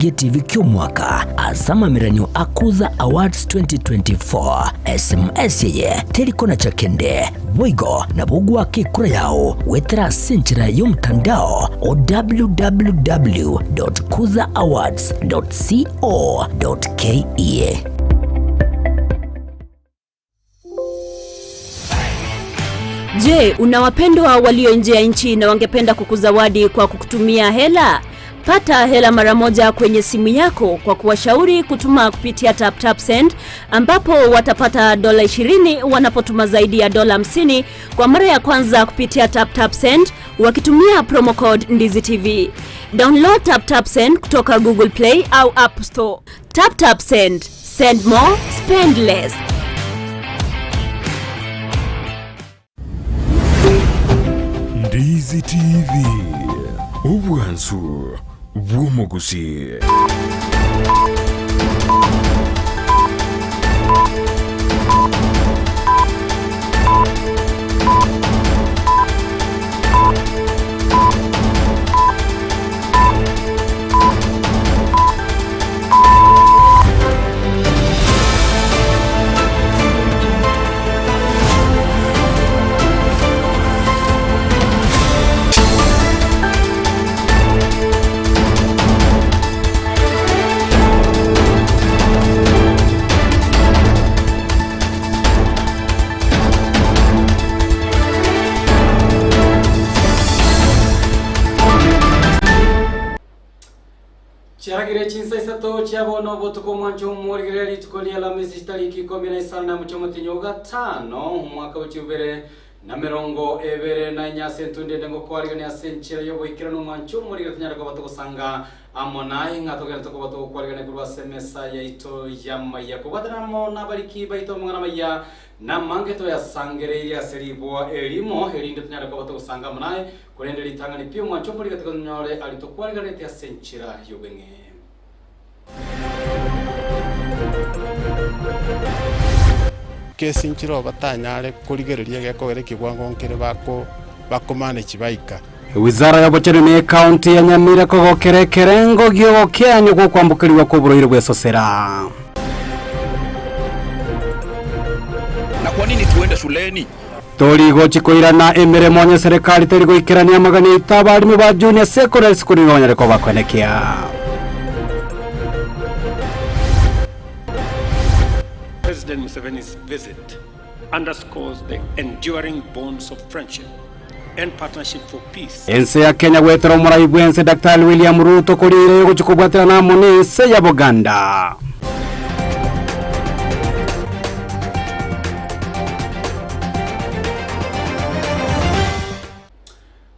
TV ky'omwaka asama miranyo akuza awards 2024 SMS ye teliko na chakende boigo na bugwake kura yao wetera senchira y'omutandao o www.kuzaawards.co.ke. Je, unawapendwa walio nje ya nchi na wangependa kukuzawadi kwa kukutumia hela? Pata hela mara moja kwenye simu yako kwa kuwashauri kutuma kupitia TapTapSend, ambapo watapata $20 wanapotuma zaidi ya $50 kwa mara ya kwanza kupitia TapTapSend wakitumia promo code NdiziTV. Download TapTapSend kutoka Google Play au App Store. TapTapSend, send more, spend less. NdiziTV, ubwansu bw'omuguzi. Chiragire chinsa isato chiabono botuko mwancho mworigereri tukolia la mesi tariki 15 mu cyomutinyo gatano umwaka w'ikibere na mirongo ebere na nyasentu ndende ngo kwarigania senchira yo boikira no mwancho mworigereri tunyara ko batugusanga amonai ngatogera to ko batugukwarigania kurwa semesa ya ito yamaya kubatana mo nabariki baito mwana maya na mangeto ya sangere ya seribo elimo elinde tunyara ko batugusanga amonai kurende litangani pio mwancho mworigereri tukonyore alitokwarigania ya senchira yo benge. Kesinchiro batanyare kurigereria gekogere kigwango nkire bako manage baika. Wizara ya Bocherime County ya Nyamira kogokere kerengo gyogokeanyo go kwambukiriwa ko buroire bwesosera. Na kwa nini tuende shuleni? Tori gochi koirana emere monye serikali teri goikirania magani itabari ba junior secondary school ngonyare ko bakwenekia. President Museveni's visit underscores the enduring bonds of friendship and partnership for peace. Ense ya Kenya wetero muraibwense Dr. William Ruto kurire guchukubwatira na munise ya Buganda.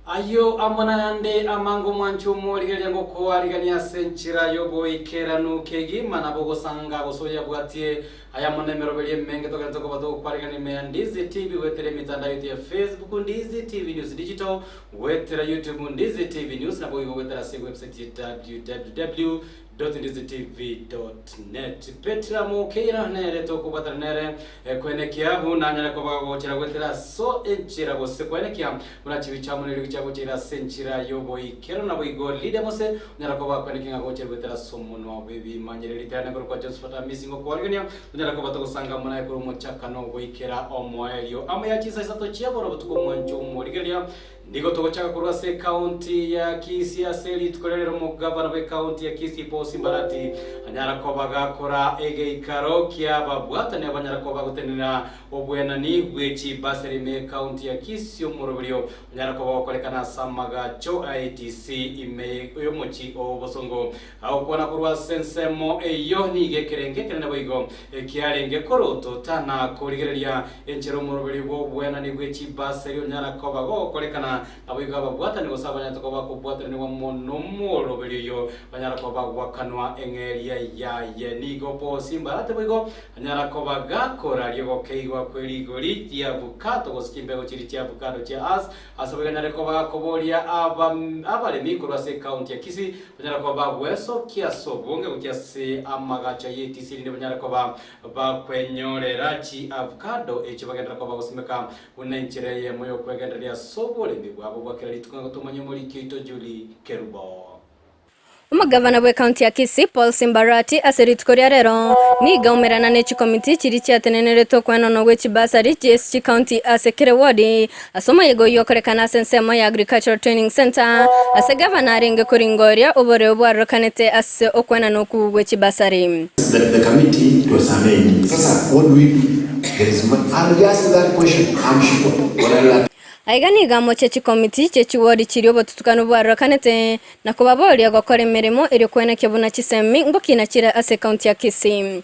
Ayo amana yande amango mwancho mworigeria ngo kwarigania senchira yobo ikeranu kegi manabogo sanga bosoya bwatie aya monemero belie menge tokanzo ko bado kwarigania me Ndizi TV wetere mitandao yetu ya Facebook Ndizi TV News Digital wetera YouTube Ndizi TV News na boyo wetera se website www.ndizitv.net Petra Mokera nere to kubatara nere kwenekia bunanyara ko bagochera wetera so enchira bose kwenekia munachibicha muniri cyabo cyera senchira yobo ikero na boigo lide mose nyara ko bakwenekia gochera wetera so muno bebi manyere litana ko kwa Joseph missing ko kwarigania nyara ko batogusanga munaye ko muchakano boikera omoelio amayachisa sato chiabo robutuko mwancho morigelia ndigo togochaka kurwa se county ya Kisii aseli tukorerero mu governor we county ya Kisii Posi Mbarati anyara ko bagakora ege ikaro kya babwata ne abanyara ko bagutenera obwena ni bwechi baseri me county ya Kisii omurobyo anyara ko bakorekana samaga cho ITC ime yo mochi obosongo au kona kurwa sensemo eyo ni gekerenge kene boigo kyarenge koroto tana korigereria enchero omurobyo obwena ni bwechi baseri anyara ko bagokorekana abiga babwata ni gosabanya to bakubwata ni wamonomoro beliyo banyara ko bagwakanwa engeria ya yenigo Posi Mbarati bigo anyara ko bagakora ligo keigwa kweligori ya bukato goskimbe gochiri ya bukato cha asabiga nyara ko bagakoboria abale mikoro se county ya Kisii banyara ko bagweso kiaso bonge kukiase amagacha yeti ni banyara ko bakwenyorera chi avocado echo bagendera ko bagosimeka unenchereye moyo kwegenderia sobole bwabo bakira litunga gutumanya muri kito Julie Kerubo. Umugavana wa county ya Kisii Paul Simbarati aseritkoria rero ni gaumerana ne committee kiri cyatenenere to kwanono we chibasari GSC county asekere wadi asoma yego yokorekana sensemo ya agricultural training center ase governor arenge kuringoria obore obwaro kanete ase okwanano ku we chibasari. The committee was amazing. Sasa what do we do? There is I'll ask that question. I'm sure. What Aigani gamo chechi committee chechi wodi chiri botutukano bwaro kanete na kubabori agokora emirimo eri kwene kebuna chisemi ngo kinachira ase county ya Kisii.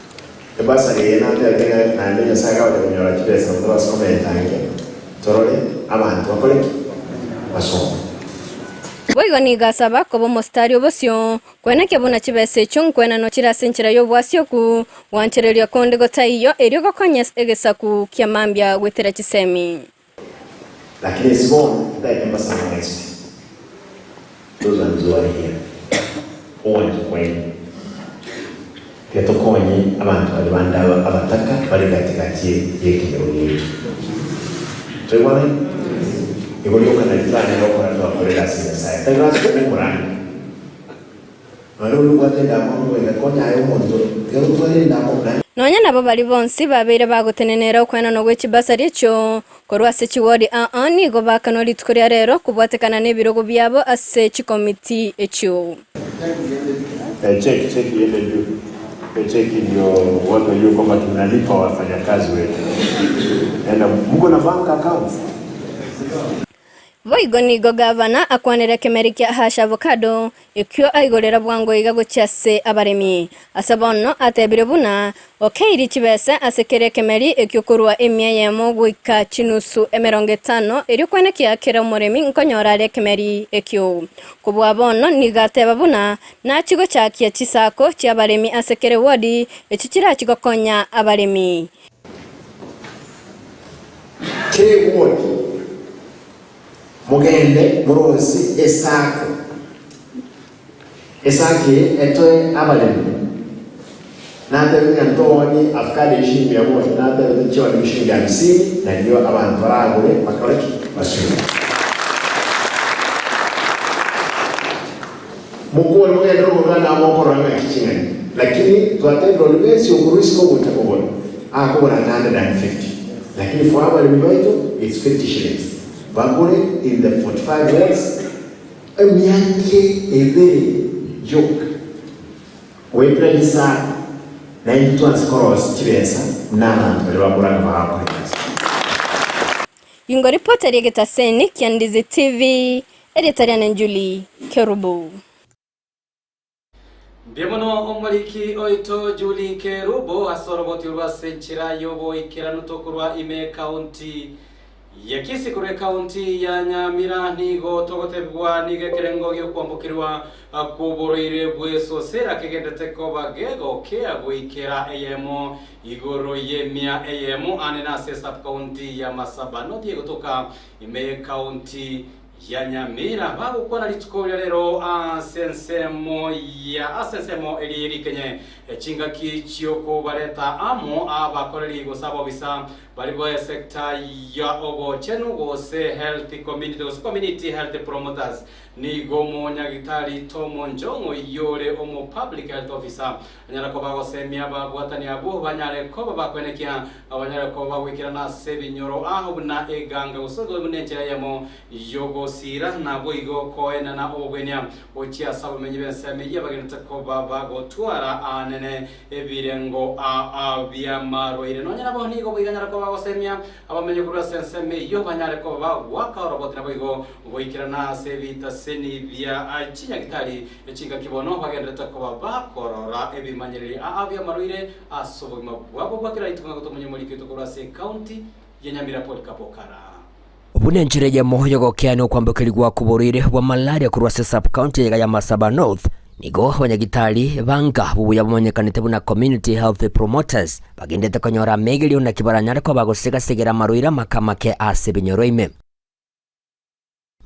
Ebasari yenate na ndenya saga wa kunyora chibesa ndo basome tanke. Torole abantu bakore basoma. Boigo ni gasaba kobo mostari obosyo kwene kebuna chibese chung kwena no chira senchira yo bwasyo ku wanchereria konde gotaiyo eri gokonyes egesaku kiamambia wetera chisemi. Lakini sivon ndio kama sana exp. Those are nzuri here. Owanji kweli. Keto konyi abantu balibanda abataka bali katikati y'ekirori. Twebona ibyo kana plani yo kwa tuakorera sasa. Tayari kumurani. Alo lugwatenda mu wega konya ayo muntu. Kero twalenda mu plani. Nonya nabo bali bonsi babere bagutenenera kwena we chibasari cyo korwa se chiwodi ni go bakano litkoria rero kubwatekana nebirogo byabo ase chi committee echo. Check ile juu. Check ndio watu hiyo kama tunalipa wafanyakazi wetu. Na mko na bank account. Voigo ni go governor akwanera kemerikia hasha avocado ikyo aigorera bwango igago cyase abaremi asabono atebire buna okairi chibese asekere kemeri ikyo kurwa emya yemo gwika chinusu 50 eri kwene kyakera umuremi nkonyora re kemeri ikyo kubwa bono ni gateba buna na kigo cyakiye chisako cy'abaremi asekere wodi ekikira kigokonya abaremi Wodi mugende murosi esake etoe abalemi nate ngantoni afkade shimbi ya moja nate chiwa ni shimbi ya 50 na ndio abantu baragure bakoreki basuri mugore mugende rugana amokoro na kichingani lakini twatendo lwesi ukurusko butakobona akobona 150 lakini for abalemi baito it's 50 shillings. Bagore in the 45 years, emyake ebe joke. Wepre disa na into anskoros chibesa nana bagora bahako. Yungo reporter yegeta seni Kiandizi TV editorial Julie Kerubo. Biemono omuliki oito Julie Kerubo asoroboti urwa senchira yobo ikiranu tokurwa ime county Yakisi kure county ya Nyamira nigo togotebwa nigekerengo yo kwambukirwa kuborire bweso sera kegendete ko bagego ke agwikira eyemo igoro yemia eyemo anena sub county ya Masabano diego toka ime county ya Nyamira babu kwa litskolia lero sensemo eri kenye chinga kichioko baleta amo abakoreri go sabo bisa balibo sector ya obo chenu go se health community health promoters ni gomo nyagitari tomo njongo yore omo public health officer anyara ko bago semia bagwatani abo banyare ko bakwenekia abanyare ko bagwikira na sebinyoro aho na eganga usogo munenjera yamo yogo sira na boigo koena na obwenya ochia sabo menye benseme yabagenda ko bago twara anene ebirengo bya maroire no nyara bo nigo bwiganyara ko bago semia abamenye kuri senseme yo banyare ko bagwaka robot na boigo boikira na sevita seni bya achinya gitari echinga kibono bagenda ko bakorora ebimanyerere bya maroire asobo mabwabo bakira itunga to munyemuri kito kuri county ya Nyamira Podkapokara. Bunenjire ya moyo gokiano kwambukirwa kuborire wa malaria kurwa sub county ya Masaba North nigo abanyagitari banga bubuya bumenyekanite buna community health promoters bagendete konyora megilio na kibaranyare ko bagosiga segera maruira makamake asebinyoroime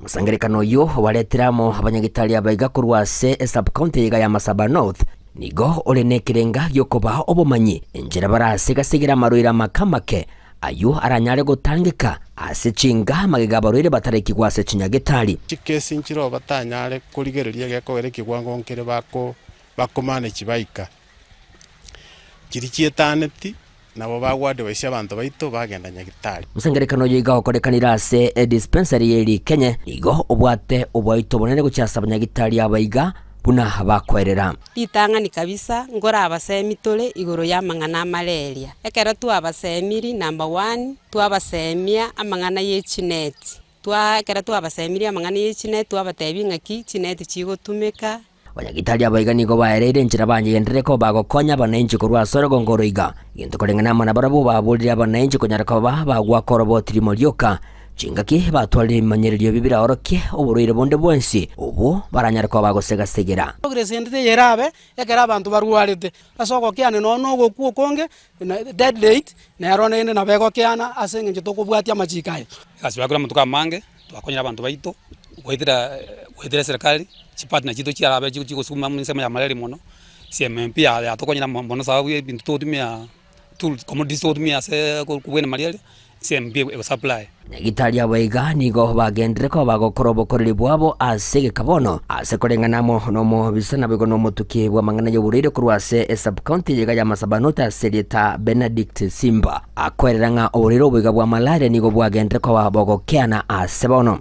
musangerekano yo waletiramo abanyagitari abaiga kurwa sub county ya Masaba North nigo olenekirenga yokoba obomanyi enjera barasiga segera maruira makamake ayo aranyare gutangika asichinga magigabarwire batareki gwase chinyagitari chikesi nchiro batanyare kurigereria gekogere gwango nkere bakomane chibaika chirichietaneti nabo bagwade baisha abantu baito bagenda nyagitari musengerekano yiga okorekanira ase dispensary yeri Kenya igo obwate obwaito bonene guchasa abanyagitari abaiga buna abakwerera litangani kabisa ngora abasemi tole igoro ya mangana malaria ekera tu abasemiri number 1 tu abasemia amangana yechineti ekera tu abasemiri amangana yechineti tu abatebi ngaki chineti chigotumika abanyagitari abaiga nigo baereire njira banyendereko bagokonya abananchi kurwa sorogo ngoroiga gintu korengana mana barabu babulira abananchi kunyaraka bagwa korobotiri molioka chingaki batwali manyererio bibira oroke oburuire bonde bwensi ubu baranyarako bagosega segera ogresendete yerabe ekera abantu barwarite asoko kyane no gokuo konge dead date na rona ende na bego kyana asenge njito kubwatia machikaye asibakura mutuka mange twakonyera abantu baito gwetira serikali chipatna chito chiarabe chiko suma munisema ya malaria mono CMMP ya tokonyera mono sababu bintu totumia tools commodity totumia se kubwena malaria CMP e supply nyagitari abaiga nigo bagendereko bagokorobo koriri bwabo asege kabono asekorengana no bisana bego no mutuki bwa mangana y'uburire kurwase sub county yiga ya Masabanota Serieta Benedict Simba akwereranga uburiro bwiga bwa malaria nigo bwagendereko bagokeana asebono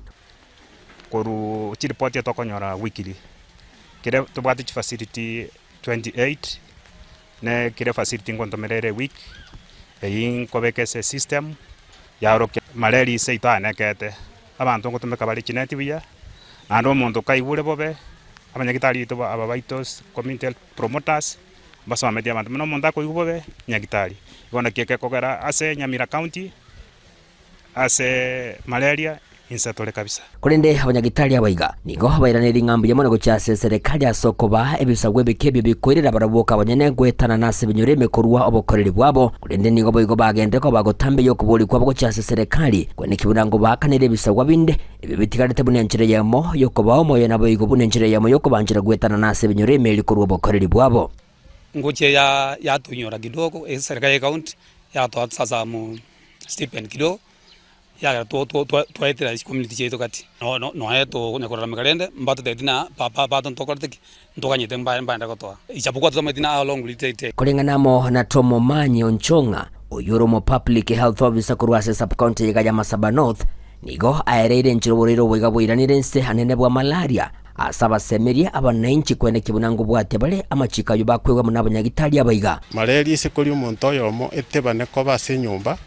koru chiripoti ya tokonyora weekly kire tubati facility 28 ne kire facility ngontomerere week eyin kobekese system yaro malaria seita nekete abantu ngotumeka bali chineti biya ando muntu kaibure bobe abanyagitari to ababaitos community promoters basama media abantu no muntu ko yubobe nyagitari ibona keke kogera ase Nyamira county ase malaria insatole kabisa kurinde abanyagitari abaiga nigo bairanira ngambi yamone guchase serikali asokoba ebisagwe bikebye bikorera baraboka abanyene gwetana nase binyureme kurwa obokoreri bwabo kurinde nigo boigo bagendeko bagotambe yo kubuli kwabo guchase serikali kwene kiburango bakanire bisagwa binde ibi bitikarete bunenjire yamo yokobaho moyo nabo igo bunenjire yamo yokobanjira gwetana nase binyureme likurwa obokoreri bwabo ngoche ya tunyora kidogo serikali county ya to sasa mu stipend kidogo ya tuaitira community cheto kati no eto nekora mikarende mbato tetina papa ntokorteki ntokanyete mbanda kotoa ichapukwa tsometina along litete kulingana mo na Tomo Manyi Onchonga oyuromo public health officer kurwase sub county ya Masaba North nigo aereire nchiroborero bwiga bwiranire nse hanene bwa malaria asaba semeria abananchi kwene kibunango bwate bale amachika yo bakwegwa munabanyagitari abaiga malaria sekori umuntu oyomo etebane ko base nyumba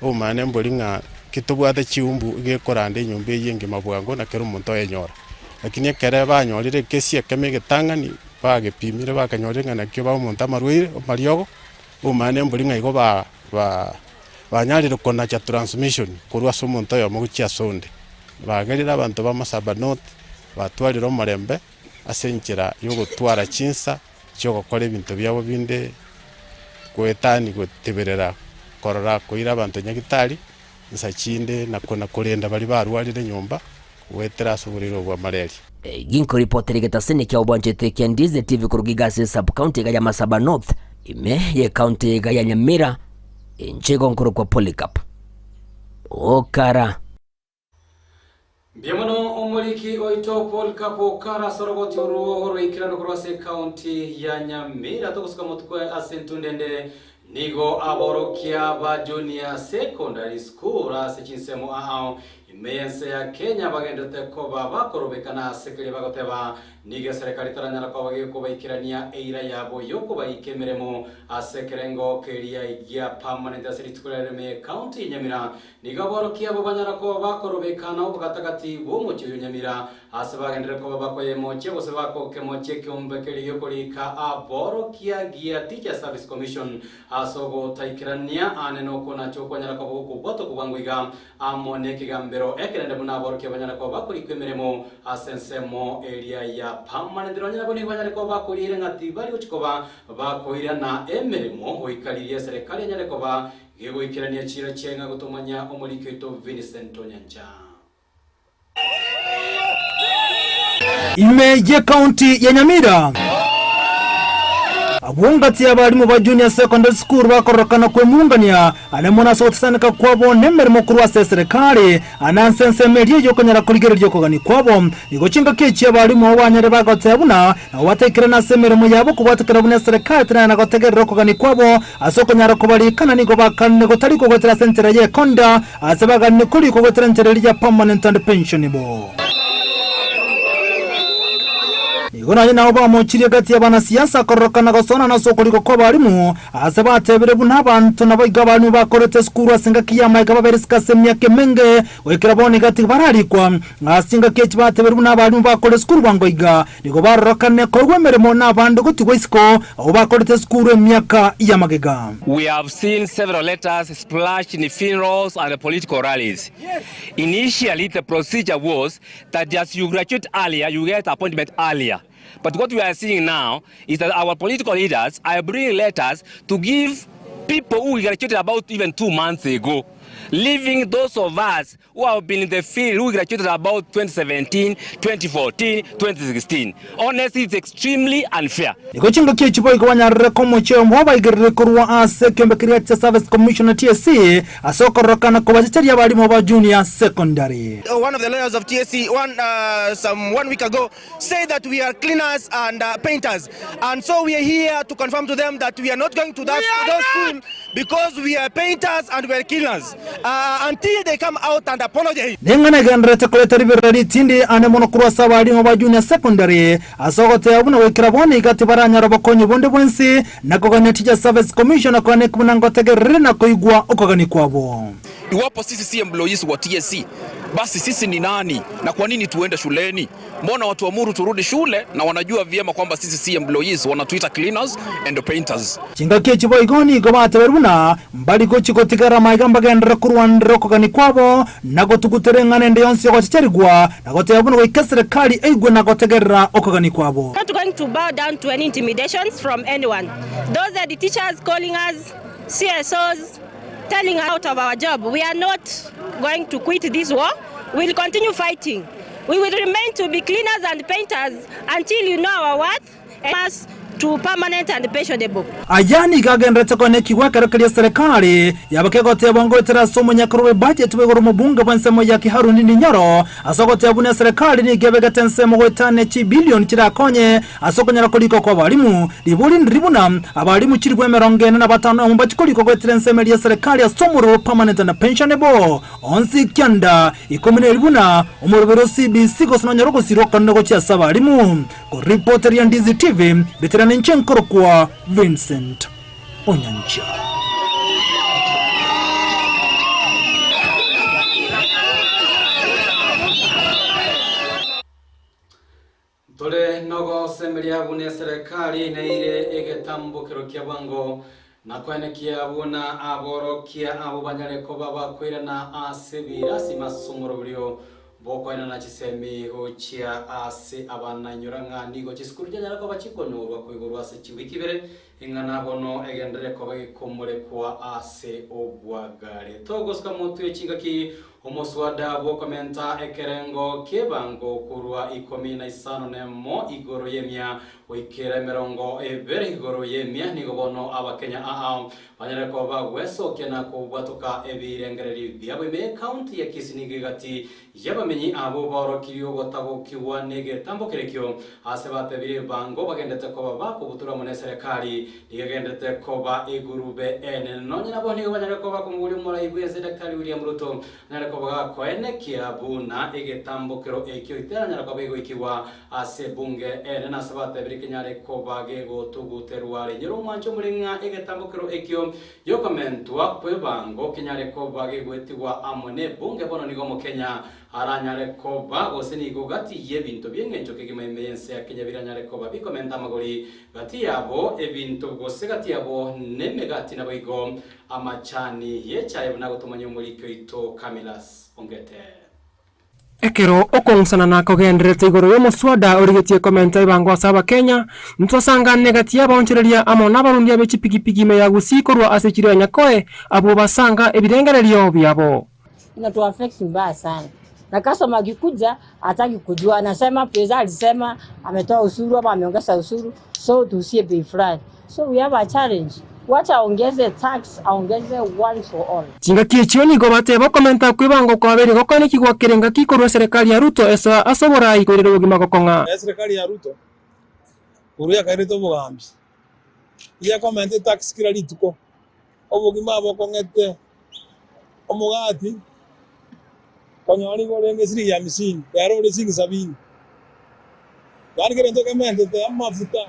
umane mbolinga kitubwate chiumbu gekorande nyumba yenge mabwango na kero umuntu oyenyora lakini ekere banyorire kesi ekeme getangani bagepimire bakanyorira nakyo ba umuntu amarwire mariogo umane mbolinga igo banyarire kona cha transmission kurwa somuntu oyomo guchia sonde bagerira abantu ba Masaba North batwarira omurembe asenchera yo gutwara chinsa cyo gukora ibintu byabo binde kwetani guteberera korora kuira abantu nyagitari nsachinde nakona kurenda bali barwarire nyumba wetera suburiro bwa malaria ginko reporter getasene kya obwanjete kendize TV kurugigase sub county ya Masaba North ime ye county ya Nyamira inchego nkuru kwa Polycarp okara Biamono omuliki oito Polycarp okara soroboti uruhoro ikirano kurwase county ya Nyamira tokusuka mutwe asentundende nigo aborokia ba junior secondary school asechinsemo ahao imeyense ya Kenya bagendete ko bakorobekana sekere bagoteba niga serikali taranyara ko bage ko baikirania eira yabo yoko baikemeremo asekerengo keria igia permanent asitkulere county Nyamira niga borokia bo banyara ko bakorobekana ubugatagati bo mu cyo Nyamira asebagendere ko bakoyemo cyo bose bakokemo cyo kyombe keri yokolika aborokia gia teacher service commission asogo taikirania aneno kona cyo konyara ko boto kubangwiga amone kigambero ekerende munaborokia banyara ko bakuri kwemeremo asensemo area ya permanent ronyara boni banyara ko bakurire ngati bari uchikoba bakoira na emeremo oikalirie serikali nyare ko ba yego ikirania chira cyenga gutomanya omuliketo Vincent Onyanja Imeje county ya Nyamira abungati abarimu ba junior secondary school bakorokana kwemungania anemona sotisanika kwabo nemerimo kurwa serikali anansensemerie yokonyara kurigererio kogani kwabo nigochinga kechi abarimu abanyare bagotebuna na watekere na semerimo yabo kubatekera bune serikali tena nagotegerero kogani kwabo asokonyara kubarikana nigo bakane gotari kogotera sentere ye konda asabagane kuri kogotera sentere ya permanent and pensionable. Igona ina oba mochiri gati y'abana siasa korokana gosona na sokoliko ko barimu asabatebere buna abantu nabayiga abantu bakorete skuru asinga kiyama igababeresika semyake menge wekera bone gati bararikwa asinga kechi batebere buna abantu bakore skuru bangoyiga nigo barokane korwemeremo n'abantu gutigwa isiko abo bakorete skuru emyaka y'amagega. We have seen several letters splashed in funerals and political rallies. Initially the procedure was that just you graduate earlier, you get appointment earlier. But what we are seeing now is that our political leaders are bringing letters to give people who graduated about even 2 months ago, leaving those of us who have been in the field who graduated about 2017, 2014, 2016. Honestly, it's extremely unfair. Igochinga kechi boy kwanyarre komoche mwoba igirre kurwa ase kyombe create service commission TSC asokorokana kubachari abarimu ba junior secondary. One of the lawyers of TSC one week ago said that we are cleaners and painters, and so we are here to confirm to them that we are not going to those schools because we are painters and we are cleaners until they come out and apologize. Nengana ganrete koleta ribirari tindi ane monokurwa sabari ngo ba junior secondary asogote abuna wekira bone igati baranya robokonye bonde bwensi nakogane teacher service commission akone kubunango tegerere na koigwa okogani kwabo. Iwapo sisi si employees wa TSC, basi sisi ni nani na kwa nini tuende shuleni? Mbona watu amuru turudi shule na wanajua vyema kwamba sisi si employees, wanatuita cleaners and painters. Chinga kechi boy goni gobate beruna mbali gochi gotigara maigamba gendra kurwandro kogani kwabo nago tuguterengane ndi yonsi gochicherigwa nago tebuna wikesere kali eigwe nago tegerera okogani kwabo. Not going to bow down to any intimidations from anyone. Those are the teachers calling us CSOs, telling out of our job. We are not going to quit this war. We will continue fighting. We will remain to be cleaners and painters until you know our worth and us to permanent and pensionable. Ayani gagendrete kone kiwakara kali serikali yabakegote bongo tera somo nyakrowe budget wegoro mubunga bansemo ya kiharuni ni nyoro asogote abune serikali ni gebegate nsemo wetane chi billion kirakonye asokonyara koliko kwa balimu libuli nribuna abalimu chiri kwemerongene na batano mumbachi koliko kwetire nsemo ya serikali asomoro permanent and pensionable onsi kyanda ikomine libuna umurobero CBC gosononyaro gosiroka nego cha sabalimu ko reporter ya Ndizi TV veterana nchenkoro kwa Vincent Onyancha. Tole nogo semelia bune serikali na ile egetambukiro kya bwango na kwenekia buna aborokia abo banyare ko babakwira na asebira simasumuro bulyo boko ina na chisemi hochia ase abananyura ngani go chiskuru janyara ko bachikonyo bakwigurwa se chiwikibere ingana bono egendere ko bagikomore kwa ase obwagare togoska mutu echingaki omoswada bo komenta ekerengo kebango kurwa 15 nemo igoro yemya wikere merongo ebere igoro yemya nigo bono abakenya banyare ko bagweso kena ko batuka ebirengereri byabo me county ya Kisinigi gati yabamenyi abo barokiriyo gotabo kiwa nege tambokerekyo ase batebire bango bagendete ko baba ko butura mune serikali nigendete ko ba igurube ene nonyina boni banyare ko bakumuri mura ibweze Dr. William Ruto nare ko baga koene kiabuna egetambokero ekyo iteranyara ko bego ikiwa ase bunge ene na sabate birikinyare ko bagego tuguterware nyero mwancho muringa egetambokero ekyo yokomentwa kwe bango kinyare ko bagego etiwa amone bunge bono nigo mu Kenya aranyare ko bago senigo gati yebinto byengencho kigimemense ya Kenya biranyare ko babikomenta magori gati yabo ebinto gose gati yabo nemegati naboigo amachani yechaye bunago tumanyo muri kyo ito Kamilas ongete Ekero okongsana na kogendrete igoro yo muswada origetie komenta ibangwa saba Kenya ntosanga negati yabonchereria amona barundi abechipigipigi me yagusikorwa asechirya nyakoe abo basanga ebirengererio byabo inatu affect mbaya sana na customer akikuja hataki kujua anasema pesa alisema ametoa usuru ama ameongeza usuru so tusie bei fulani So we have a challenge. Wacha aongeze tax, aongeze once for all. Chinga kichioni go batebo komenta kwibango kwa beri gokone kigwa kirenga kikorwa serikali ya Ruto esa asobora ikorero ugima gokonga. Serikali ya Ruto uruya kairito mugambi. Iya komenta tax kila lituko. Obugima bokongete omugati konyoni gorenge siri ya misini yaro le singi 70. Yani kerento komenta te amafuta.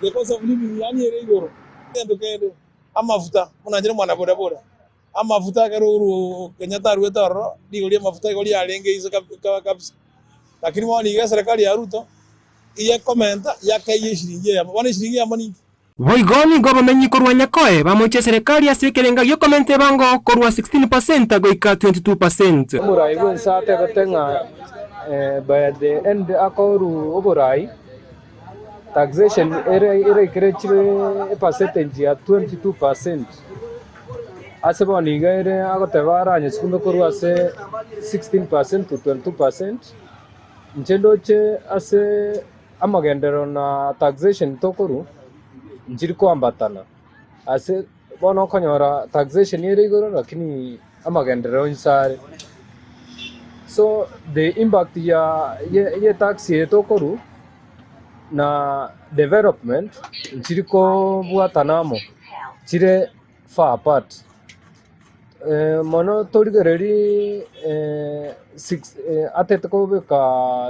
The cost of living yani erigoro. Ndokende amafuta munanjira mwana boda boda amafuta karuru Kenyatta ruetaro digolia mafuta igolia alenge izo kabisa lakini wani ya serikali ya Ruto iya komenta yake shilingi ya wana shilingi ya mani Voigoni government korwa nyakoe bamuche serikali asekerenga yo komente bango korwa 16% goika 22%. Murai bun sate gotenga by the end akoru oborai taxation ere kirechire percentage ya 22%. Ase boni gaire agotebara nyeskundo korwa ase 16% to 22%. Njendoche ase amagendero na taxation tokoru njiri kwambatana. Ase bono konyora taxation ere igoro lakini amagendero insare. So the impact ya tax ye tokoru na development njiriko buatanamo chire far apart mono torigereri ateteko beka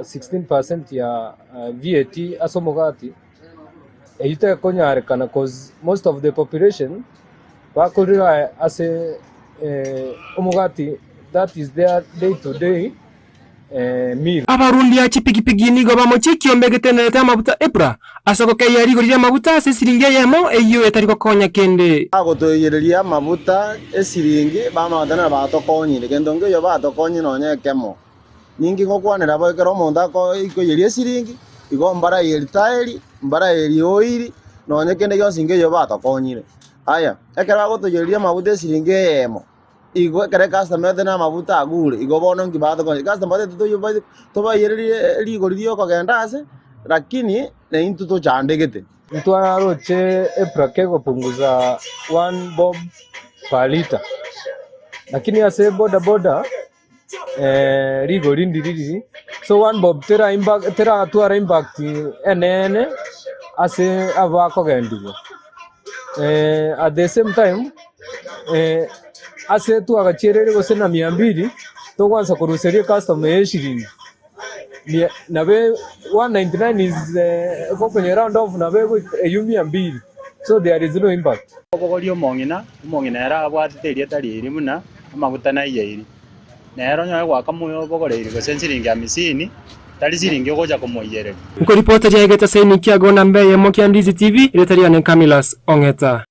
16% ya VAT asomogati eyite konyarekana cause most of the population bakorira ase omogati that is their day to day meal. Abarundi ya chipigipigi nigo bamoche kiombegete na mabuta epra asoko ke yari gorira mabuta ase siringe yemo eyo etariko konya kende agotoyereria mabuta esiringe bamatana batokonyire kendo ngeyo batokonyi nonye kemo ningi ngokwanera boekero monda ko ikoyeria siringi igo mbara yeri tairi mbara yeri oiri nonye kende yo singeyo batokonyire aya ekera agotoyereria mabuta esiringe yemo igo kare customer na mabuta agure igo bono ngibato ko customer to bayeri ligoririo ko gendase lakini na into to chandegete mtwana roche eprake kupunguza 1 bob per liter lakini ase boda rigori ndiriri so 1 bob tera atuara impact enene ase abako gendigo at the same time ase tu agachirere gose na 200 to kwanza kuruseria customer yeshiringi nabe 199 is kwenye round off nabe eyumi 200 so there is no impact obogorio mongina era abwatiteria tari iri muna amaguta na iyeiri nero nyoe gwaka muyo bogoreiri gose siringi 50 tari siringi goja kumoyere uko ripota jageta saini kiagona mbeye mokia Ndizi TV iletariwa na Camilas Ongeta.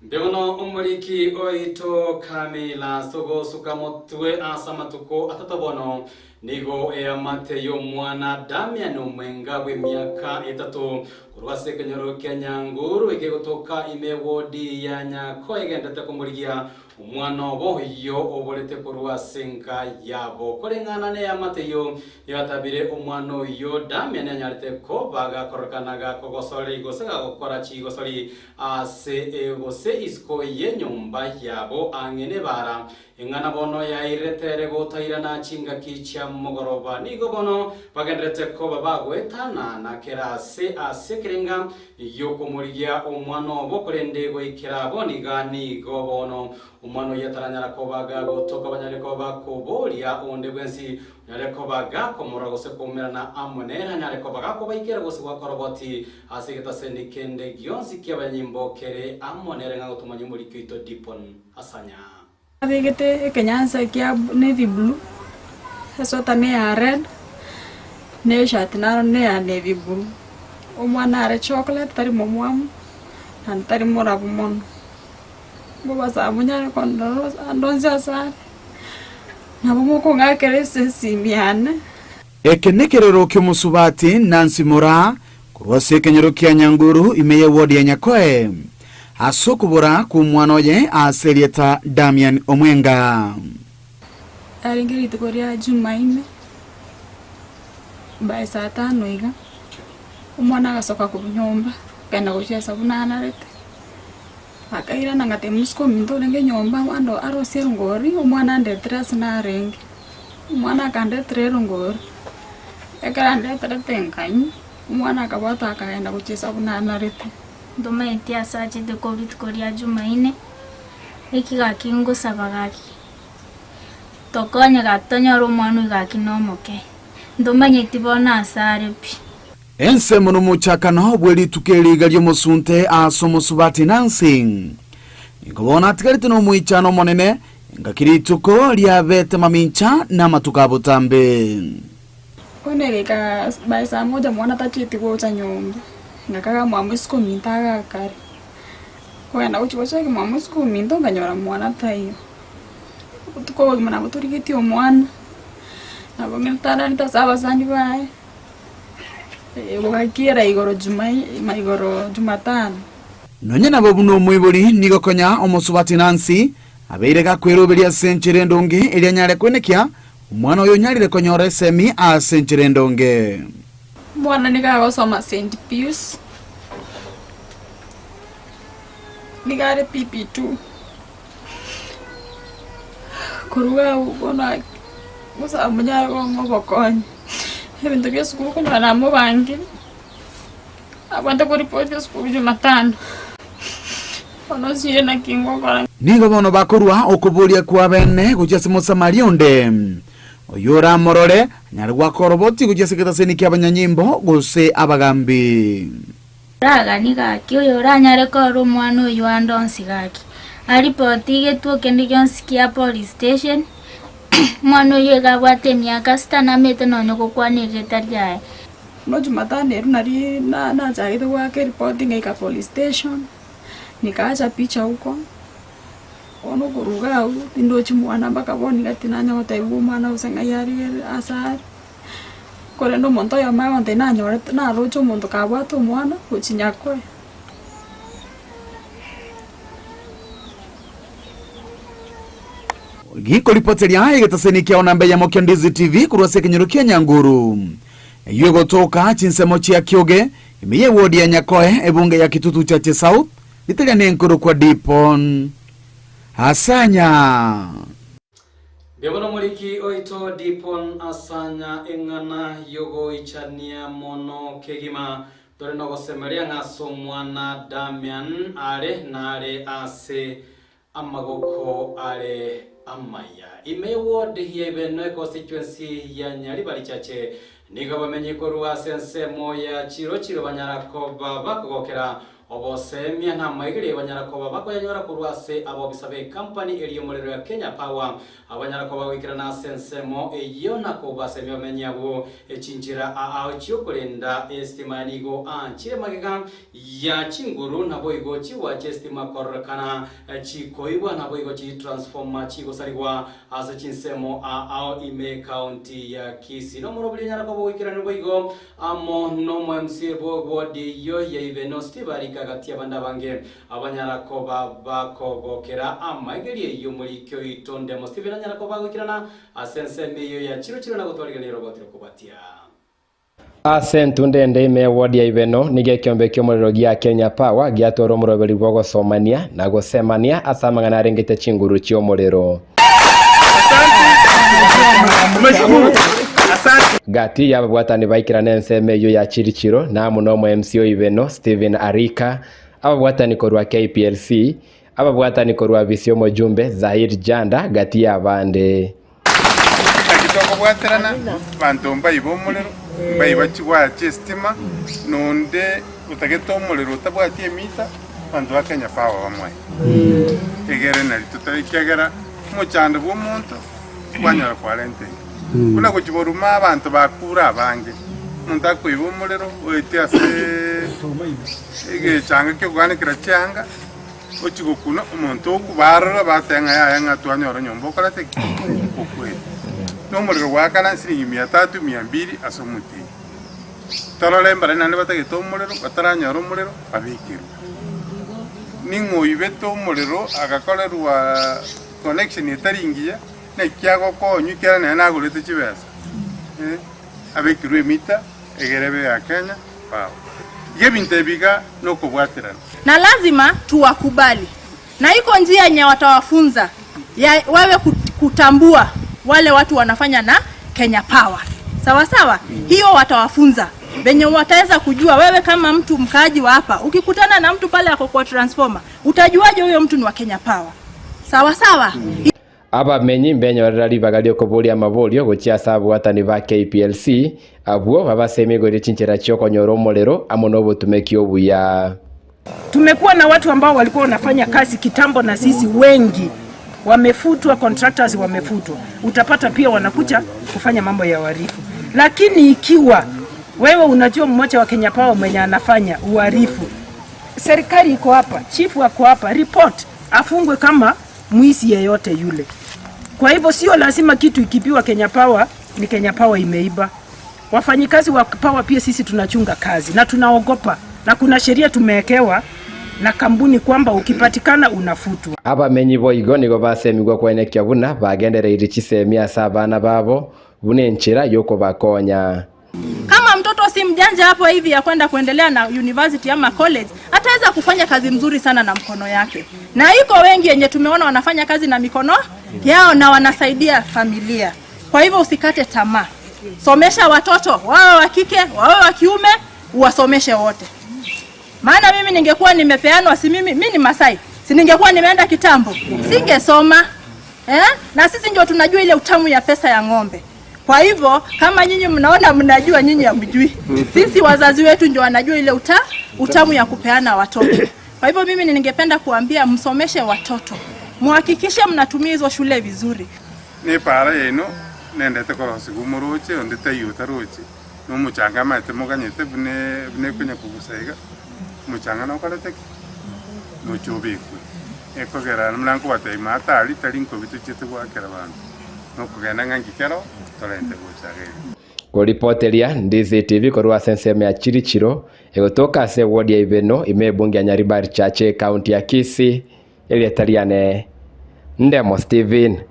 Begono umuliki oito Camila sogo sukamotwe asamatuko atatobono nigo eyamate yo mwana Damian Omwenga w'emyaka 3 kurwase kenyoro Kenyanguru igegotoka imewodi ya nyako igendete kumuligia umwana oboyo obolete kurwase nka yabo kolengana ne yamate yo yatabire umwana yo Damian anyarete ko bagakorokanaga kogosole igosega gukora chigosoli ase egose isko ye nyumba yabo angene bara ingana bono ya iretere gotaira na chinga kicha mugoroba nigo bono bagendrete ko babagwetana na kerase asekirenga yoko murigia umwana bokorende go ikirabo nigani go bono umwana yataranyara ko baga gotoka banyare ko bakoboria onde bwensi nyare ko baga komora gose komerana amonera nyare ko baga ko baikera gose wakoroboti asigeta sendikende gionsi kyabanyimbo kere amonera ngagutuma nyumuri kito dipon asanya Avegete Kenyansa kia navy blue. Sota ne ya red. Ne shirt na ne ya navy blue. Omwana are chocolate tari momwam. And tari mora bumon. Boba sa munya kondo andonza sa. Na bumoko ngakere simiane. Ekenekerero kyomusubati Nancy Mora kurwase kenyero kia Nyanguru imeye wodi ya Nyakoe. Asokubora ku mwanoye aselieta Damian Omwenga. Aringiri tukoria Jumaine. By saa 5 iga. Umwana agasoka ku nyumba. kena kucheza bunana rete akaira nangate musko minto lenge nyomba ando arosero ngori umwana ande tres na renge umwana kande trero ngori ekara ande tretenkanyi umwana akabota akaenda kucheza bunana rete ndoma etia saje de covid koria Jumaine ikiga kingo sabagaki tokonya gatonyoro mwana igaki nomoke ndoma nyetibona asare pi ense muno muchakano bweli tukeliga lyo musunte asomo subati Nancy nikobona atikarite no muichano monene ngakirituko lya bete mamincha na matukabo tambe konereka baisa moja mwana tachiti kuocha nyomba ngakaga mwamusiko mintaga kare kwenda uchiwacha ki mwamusiko minto nganyora mwana tayo tuko mwana muturigiti omwana abo ngentana nitasaba sandi bae wakira igoro Jumatano nonye nabo buno mwibuli nigokonya omusubati Nancy abeire gakweroberia senchere ndonge elia nyare kwenekia umwana oyo nyarire konyora semi a senchere ndonge mwana nikagosoma St. Pius nigare PP2 kuruga ubona musa munyara ko ngobokonye ebintu bya sukuru kunywa namo bangi abanda ko report ya sukuru Jumatano ono sire na kingo kora nigo bono bakorwa okubulia kwa bene kuchese musamarionde oyora morore nyarwa koroboti kuchese kitaseni kya banyanyimbo gose abagambi raga niga kyo ranyare ko rumwano yuandonsi gaki aripoti getu kendi jonsikia police station mwana yega bwate myaka stana mete nonyo kokwanire taryae no Jumatano nari na jaide wake reporting ika police station nikaacha picha huko ono kuruga ndo chimwana bakaboni gatinanya otaibu mwana usenga yari asar kore ndo monto ya mayo ntenanya ore na rocho monto kabwato mwana uchinyakwe giko lipoteria igetaseni kia onambe ya Mokendizi TV kurwase kinyuru kia Nyanguru yuego toka chinsemo chia kioge imiye wodi ya Nyakoe ebunge ya Kitutu Chache South litelia nenkuru kwa Dipon Asanya Biabono muliki oito Dipon Asanya engana yogo ichania mono kegima dore no gosemeria ngaso mwana Damian are nare ase amagoko are amaya imeward hiebe no constituency ya Nyaribari Chache niga bamenye ko ruasense moya chiro banyarakoba bakogokera obosemia na maigire banyarakoba bakoyanyora kurwase abo bisabe company eliyo mulero ya Kenya Power abanyarakoba wikira na sensemo eyo nako basemia bamenye abo echinjira a chiokolenda estimanigo chire magega ya chinguru nabo igo chiwa chestima korkana chikoibwa nabo igo chi transformer chigo sariwa asa chinsemo a ime county ya Kisii no morobili nyarakoba wikira nabo igo amo no MC bodi yo yeibeno stibari kagati abanda bange abanyarakoba bakogokera amaigeri yo muri kyo itonde mo Steven nyarakoba gukirana asense meyo ya chiro na gutwariganira robotiro kubatia Asentu ndende ime wodi ya ibeno nige kiombe kyomorero gya Kenya Power gyatoro muroberi bwo gosomania na gosemania asamangana rengete chinguru chyo morero gati yababwatani baikirana nseme yo ya chirichiro na muno mu MCO ibeno Steven Arika ababwatani korwa KPLC ababwatani korwa visio mojumbe Zahir Janda gati yabande akitoko bwaterana bantu mbayibo mulero mbayibachi wa chestima nonde utageto mulero tabwatie mita bantu ba Kenya Power bamwe egere nali tutayikegera mu cyanda bwo muntu kwanyara kwa lente kuna kuchiboruma abantu bakura abange muntu akwiba umurero wete ase ege changa cyo gwanikira cyanga okigokuna umuntu okubarara batenga yanga twanyora nyombo karate okwe no murero wakana siringi 300 200 asomuti tarole mbare nane batagito umurero bataranyora umurero abikira ningo ibeto umurero agakolerwa connection itaringiye nekiago ko nyukira na nagurete chibesa abekirwe mita egerebe ya Kenya Power Gebinte biga no kubwatirana. Na lazima tuwakubali. Na iko njia yenye watawafunza ya wewe kutambua wale watu wanafanya na Kenya Power. Sawa sawa? Hiyo watawafunza. Benye wataweza kujua wewe kama mtu mkaaji wa hapa, ukikutana na mtu pale ako kwa transformer, utajuaje huyo mtu ni wa Kenya Power? Sawa sawa? Abamenyi mbenyorera ribagalio kuburia mabolio gucia sabu watani ba KPLC abuo babasemigore chinchera cyokonyora omolero amono butumekio buya. Tumekuwa na watu ambao walikuwa wanafanya kazi kitambo na sisi wengi wamefutwa, contractors wamefutwa. Utapata pia wanakuja kufanya mambo ya uhalifu. Lakini ikiwa wewe unajua mmoja wa Kenya Power mwenye anafanya uhalifu, serikali iko hapa, chifu wako hapa, report afungwe kama mwizi yeyote yule. Kwa hivyo sio lazima kitu ikipiwa Kenya Power ni Kenya Power imeiba. Wafanyikazi wa Power pia sisi tunachunga kazi na tunaogopa, na kuna sheria tumewekewa na kampuni kwamba ukipatikana unafutwa. Abamenyi boigo nigo basemigwa kwenekia buna bagendereire chisemia sabana babo bune nchira yoko bakonya. Kama mtoto si mjanja hapo hivi ya kwenda kuendelea na university ama college, ataweza kufanya kazi mzuri sana na mkono yake. Na iko wengi yenye tumeona wanafanya kazi na mikono yao na wanasaidia familia. Kwa hivyo usikate tamaa. Somesha watoto, wao wa kike, wao wa kiume, uwasomeshe wote. Maana mimi ningekuwa nimepeanwa, si mimi ni Masai, si ningekuwa nimeenda kitambo, singesoma. Na sisi ndio tunajua ile utamu ya pesa ya ng'ombe. Kwa hivyo kama nyinyi mnaona mnajua, nyinyi hamjui. Sisi wazazi wetu ndio wanajua ile utamu ya kupeana watoto. Kwa hivyo mimi ningependa kuambia msomeshe watoto. Muhakikishe mnatumia hizo shule vizuri. Ni para yeno nendete korosi gumuruche ondete yutaruche. No muchanga mate moganyete bune kunya kugusaiga. Muchanga no kaleteki. Muchobiku. Ekogera mlango batema atali talinko bituchete gwakera bantu. No kugenda ngangikero tolente guchageri. Kuripoteria Ndizi TV korwa senseme ya Chirichiro egotoka se ward ya Ibeno imebungia Nyaribari Chache county ya Kisii elietariane Ndemo Steven.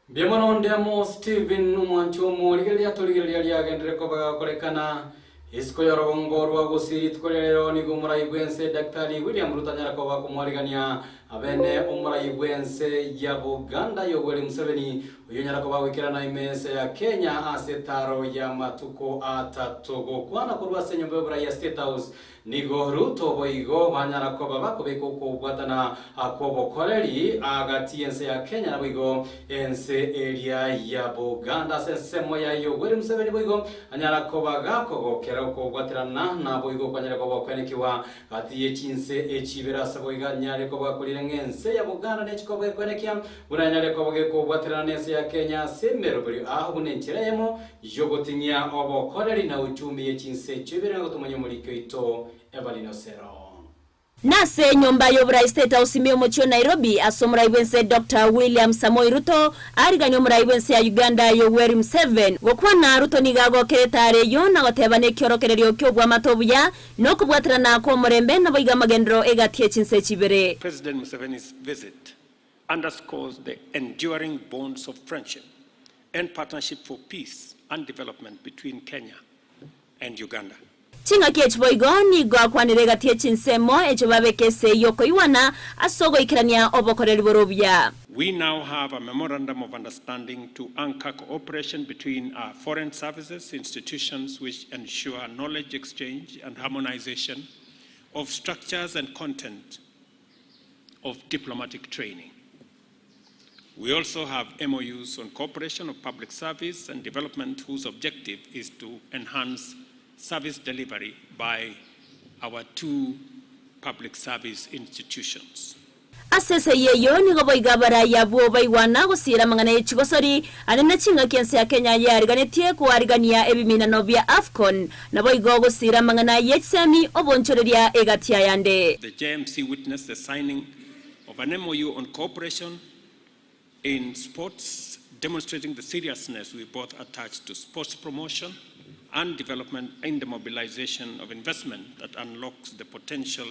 Biemono Ndemo Steven umwanchomo ligelia liagendere ko bagakorekana isiko yorobongo rwa gusiri tkolero ni gumurayi gwense Daktari William Ruto nyarako bakumwarigania abene umurayi gwense ya Buganda Yoweri Museveni uyo nyarako bawikirana imese ya Kenya asetaro ya matuko atatogo kwana kurwa senyombe bura ya State House nigo Ruto boigo banyarako babakobeko ko bwatana akobo koleri agati ense ya Kenya na boigo ense area ya Buganda sesemo ya Yoweri Museveni boigo anyarako bagako kera ko bwatirana na boigo kwanyarako bakwenekiwa ati yechinse echibera saboiga nyareko bakulire ngense ya Buganda nechiko bakwenekia buranyareko bageko bwatirana nense ya Kenya semero buri aho bunentiremo yogotinya obokoreri na uchumi yechinse chibera gotumanyo muri kyoito Evalino Sero. Nase nyomba yobra State House Mocho Nairobi asomra iwense Dr. William Samoei Ruto ariga nyomra iwense ya Uganda Yoweri Museveni gokwana Ruto nigago keretare yona gotebane kyorokererio kyogwa matobuya no kubwatrana ko murembe na boiga magendro egatie chinse chibere. President Museveni's visit underscores the enduring bonds of friendship and partnership for peace and development between Kenya and Uganda. Chinga kiechboigo ni gwa kwanire gatie chinsemo echobabekese yoko iwana asogo ikirania obokoreri borobya. We now have a memorandum of understanding to anchor cooperation between our foreign services institutions which ensure knowledge exchange and harmonization of structures and content of diplomatic training. We also have MOUs on cooperation of public service and development whose objective is to enhance service delivery by our two public service institutions. Asese yeyo ni goboiga baraya buo baiwana gusira mangana yechigosori anene chinga kiense ya Kenya yariganetie kuarigania ebiminano bya AFCON na boigo gusira mangana yechsemi obonchoreria egatia yande. The JMC witnessed the signing of an MOU on cooperation in sports, demonstrating the seriousness we both attach to sports promotion and development in the mobilization of investment that unlocks the potential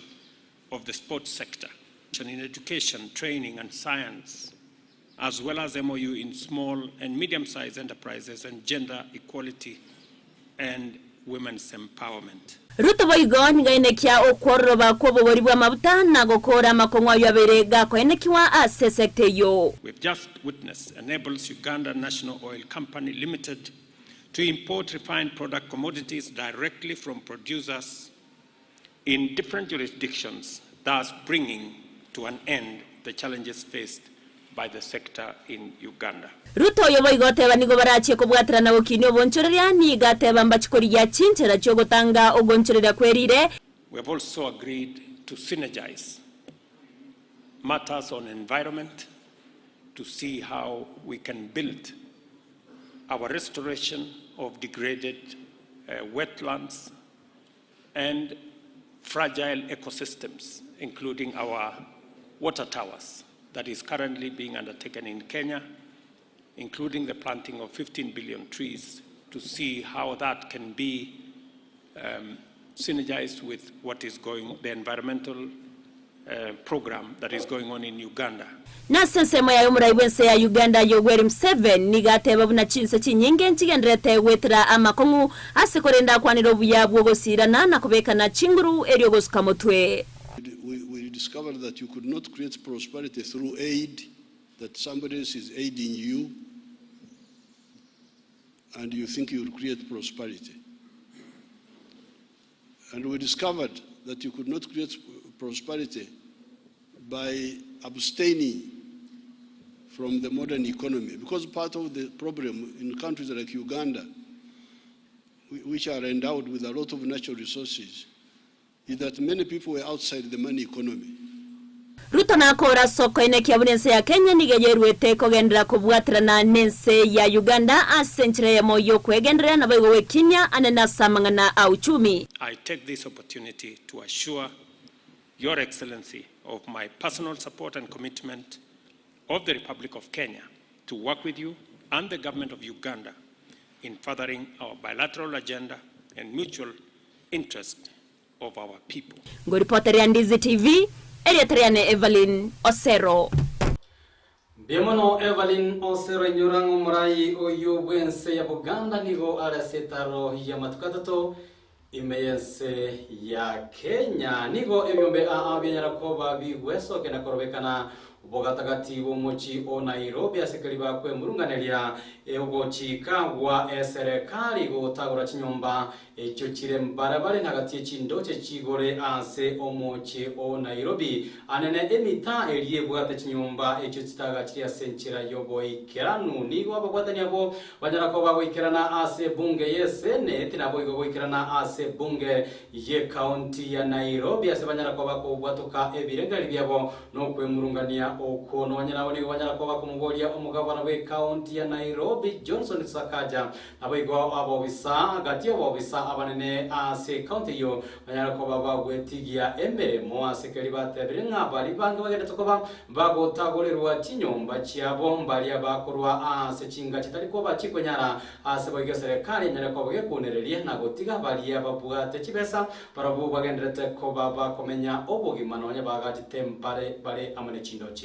of the sports sector. In education, training, and science, as well as MOU in small and medium-sized enterprises and gender equality and women's empowerment. Ruto boigon gainekia okworoba kwobori bwa mabuta na gokora makongwa yabere gakoenekiwa ase sekte yo. We've just witnessed enables Uganda National Oil Company Limited to import refined product commodities directly from producers in different jurisdictions, thus bringing to an end the challenges faced by the sector in Uganda. Ruto yoboigoteba nigo barachie kubwatirana gukini obonchoreria ni gateba mbachikori ya chinchera chogotanga ogonchoreria kwerire. We have also agreed to synergize matters on environment to see how we can build our restoration of degraded wetlands and fragile ecosystems, including our water towers that is currently being undertaken in Kenya, including the planting of 15 billion trees, to see how that can be synergized with what is the environmental program that is going on in Uganda. Na sensemo ya umuraiwense ya Uganda Yoweri Museveni nigateba buna chinse chinyinge nchigendrete wetra amakongu asekorenda kwaniro buya bwogosirana na kubekana chinguru eriogosuka mutwe. We discovered that you could not create prosperity through aid, that somebody else is aiding you and you think you will create prosperity. And we discovered that you could not create prosperity by abstaining from the modern economy, because part of the problem in countries like Uganda, which are endowed with a lot of natural resources, is that many people were outside the money economy. Ruto na kora soko inekia bunense ya Kenya nigejeruete kogendera kubwatirana nense ya Uganda asenchire ya moyo kwegendera na baigowe Kenya anena samangana auchumi. I take this opportunity to assure Your Excellency of my personal support and commitment of the Republic of Kenya to work with you and the government of Uganda in furthering our bilateral agenda and mutual interest of our people. Ngoripoteri ya Ndizi TV, Eriatriane Evelyn Osero. Biemono Evelyn Osero nyorango murai oyo bwense ya Buganda nigo arasetaro ya matukatato imeyense ya Kenya nigo ebyombe abyanyarakoba bigweso kena korobekana bogatagati bomochi o Nairobi asekali bakwe murunganelia ogochikagwa eserikali gotagura chinyomba echo chire mbarabare ntagati echindoche chigore anse omochi o Nairobi anene emita eliye bwate chinyomba echo chitaga chiria senchira yobo ikeranu nigo abagwatani abo banyarako bagoikerana ase bunge yesene tinabo igoikerana ase bunge ye county ya Nairobi ase banyarako bakobwatoka ebirengali byabo no kwemurungania okono wanyana ni banyarako bakumugolia omugabana we county ya Nairobi Johnson Sakaja nabo igo abo bisa gati abo bisa abanene ase county yo banyarako babagwetigia emeremo ase kali batebirenga bali bange bagenda tokoba bagotagorerwa chinyomba chiabo mbali abakorwa ase chinga chitariko bakikonyara ase boiga serikali nyarako bagekunereria na gotiga bali ababwate chibesa barabu bagenderete ko baba komenya obogimano nya bagati tempare bale amane chindoche.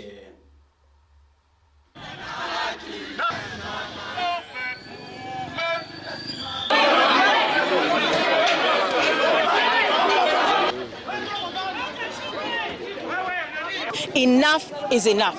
Enough is enough.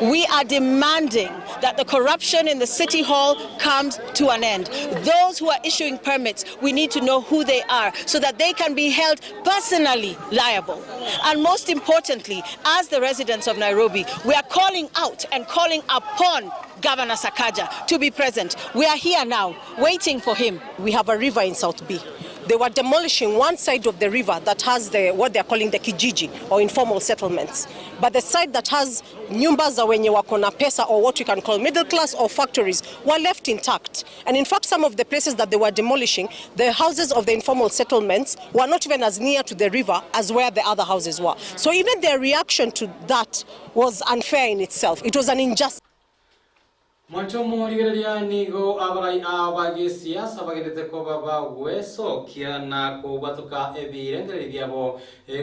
We are demanding that the corruption in the City Hall comes to an end. Those who are issuing permits, we need to know who they are so that they can be held personally liable. And most importantly, as the residents of Nairobi, we are calling out and calling upon Governor Sakaja to be present. We are here now, waiting for him. We have a river in South B. They were demolishing one side of the river that has what they're calling the kijiji or informal settlements. But the side that has nyumba za wenye wako na pesa or what we can call middle class or factories were left intact. And in fact, some of the places that they were demolishing, the houses of the informal settlements were not even as near to the river as where the other houses were. So even their reaction to that was unfair in itself. It was an injustice. Mwanchomo ligereria nigo abarai abage siasa bagedete ko baba weso kiana ko batuka ebirengere byabo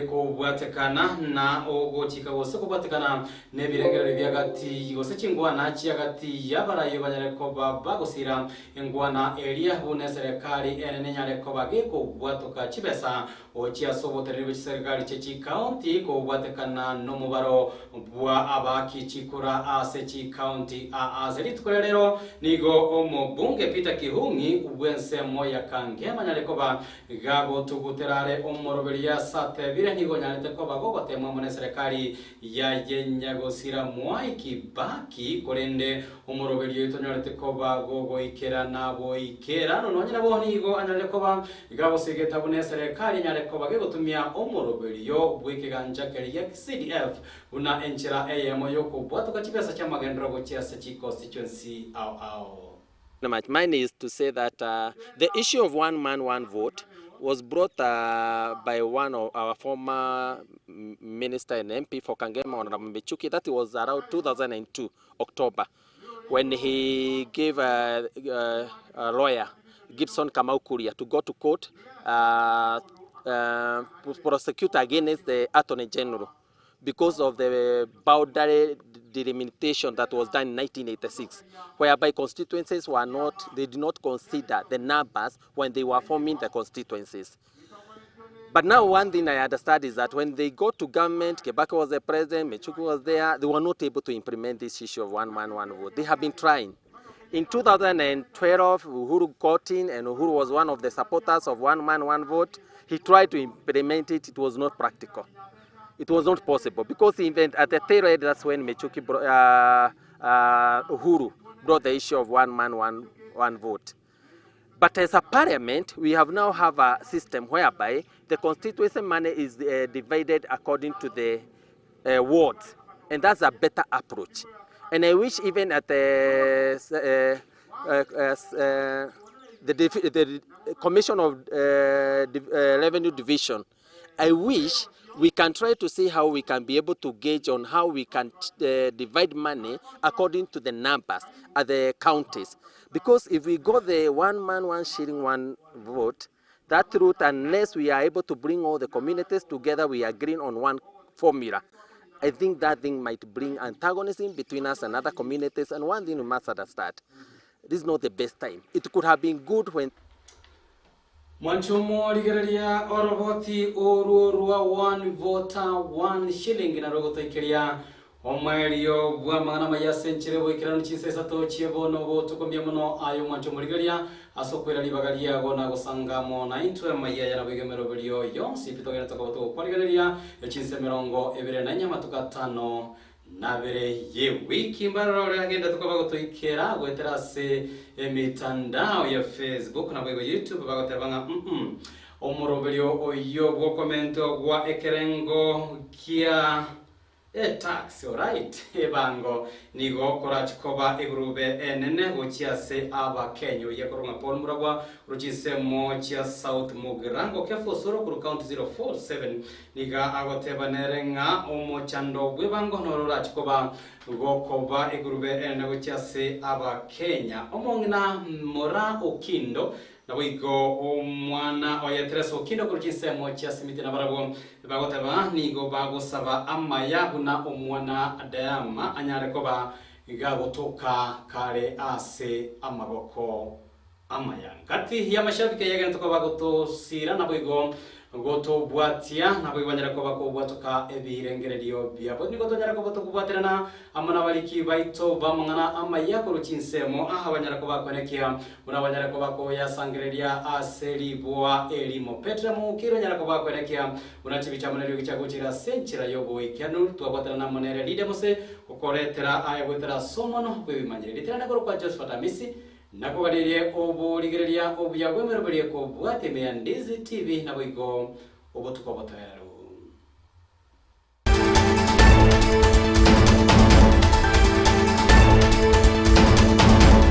ko bwatekana na ogochika gose ko bwatekana ne birengere byagati gose chingwana chiagati yabarai banyare ko baba gosira engwana elia bune serikali enene nyare ko bage ko bwatuka chibesa ochia sobotere bi serikali chechi county ko bwatekana no mubaro bwa abaki chikura asechi county azeri tukorero nigo omubunge Peter Kihungi ubwense moya kange manyalekoba gabo tuguterare omoroberia sate bire nigo nyalete koba gogote mwe serikali ya yenyagosira mwai Kibaki korende omoroberia itonyalete koba gogo ikera nabo ikera no nyina bo nigo anyalekoba gabo sigeta bune serikali nyalekoba gegotumia omoroberio bwikiganja keria CDF una enchera eyemo yoko bwato kachibesa cha magendro gochia sechi constituency Mine is to say that the issue of one man, one vote was brought by one of our former minister and MP for Kangema, Honorable Michuki. That was around 2002, October, when he gave a lawyer, Gibson Kamau Kuria, to go to court prosecute against the Attorney General because of the boundary delimitation that was done in 1986, whereby constituencies were not, they did not consider the numbers when they were forming the constituencies. But now one thing I understand is that when they go to government, Kibaki was the president, Michuki was there, they were not able to implement this issue of one man, one vote. They have been trying. In 2012, Uhuru got in, and Uhuru was one of the supporters of one man, one vote. He tried to implement it, it was not practical. It was not possible because even at the tail end, that's when Michuki Uhuru brought the issue of one man, one vote. But as a parliament, we have now have a system whereby the constituency money is divided according to the wards, and that's a better approach. And I wish even at the Commission of Revenue Division, I wish we can try to see how we can be able to gauge on how we can divide money according to the numbers at the counties. Because if we go the one man, one shilling, one vote, that route, unless we are able to bring all the communities together, we agree on one formula. I think that thing might bring antagonism between us and other communities, and one thing we must understand, this is not the best time. It could have been good when Mwanchomo ligereria oroboti orurua one voter one shilling na rogoto ikiria omario bwa magana maya senchire bo ikirano chisesa to chiebo no bo tukombia muno ayo mwanchomo ligereria asokwera libagaria gona gosanga mo na intwe maya ya nabigemero berio yonsi pitogera tokoboto kwaligereria echinse mirongo ebere na nyama tukatano nabere ye wiki mbarore agenda tukoba gutoikera gwetera se emitandao ya Facebook na bwego YouTube bagotabanga omoroberio oyo gwo komento gwa ekerengo kia tax alright ebango nigo korachikoba egrube enene gochiase aba Kenya yekoronga Paul Muragwa rujise mo chia South Mugirango kefo soro ku county 047 niga agoteba nerenga omo chando bwebango norachikoba gokoba egrube enene gochiase aba Kenya omongina Mora Okindo nawigo omwana oyetereso Okindo kurujise mo chia simiti na barabo bagoteba nigo bagosaba amaya na omwana Adama anyarekoba igagotoka kare ase amaboko amayangati ya mashabiki yagenda tokoba gotosira nabwigo goto bwatia nabwo banyarekoba ko bwatoka ebirengererio byabo niko tonyarekoba to kubwaterana amana baliki baito bamangana amaya ko rukinsemo aha banyarekoba konekia una banyarekoba ko yasangireria aseri boa elimo Petra mu kiro nyarekoba konekia una chibicha muneri gichaguchira senchira yobo ikyanu twabwaterana monere lide mose kokoretera ayagwetera somono kwebimanyire litera ko kwa Josephat Amisi nako galirie obo ligereria obu yagwemeroberie ko bwate meandizi TV nabo igo obo tukobotera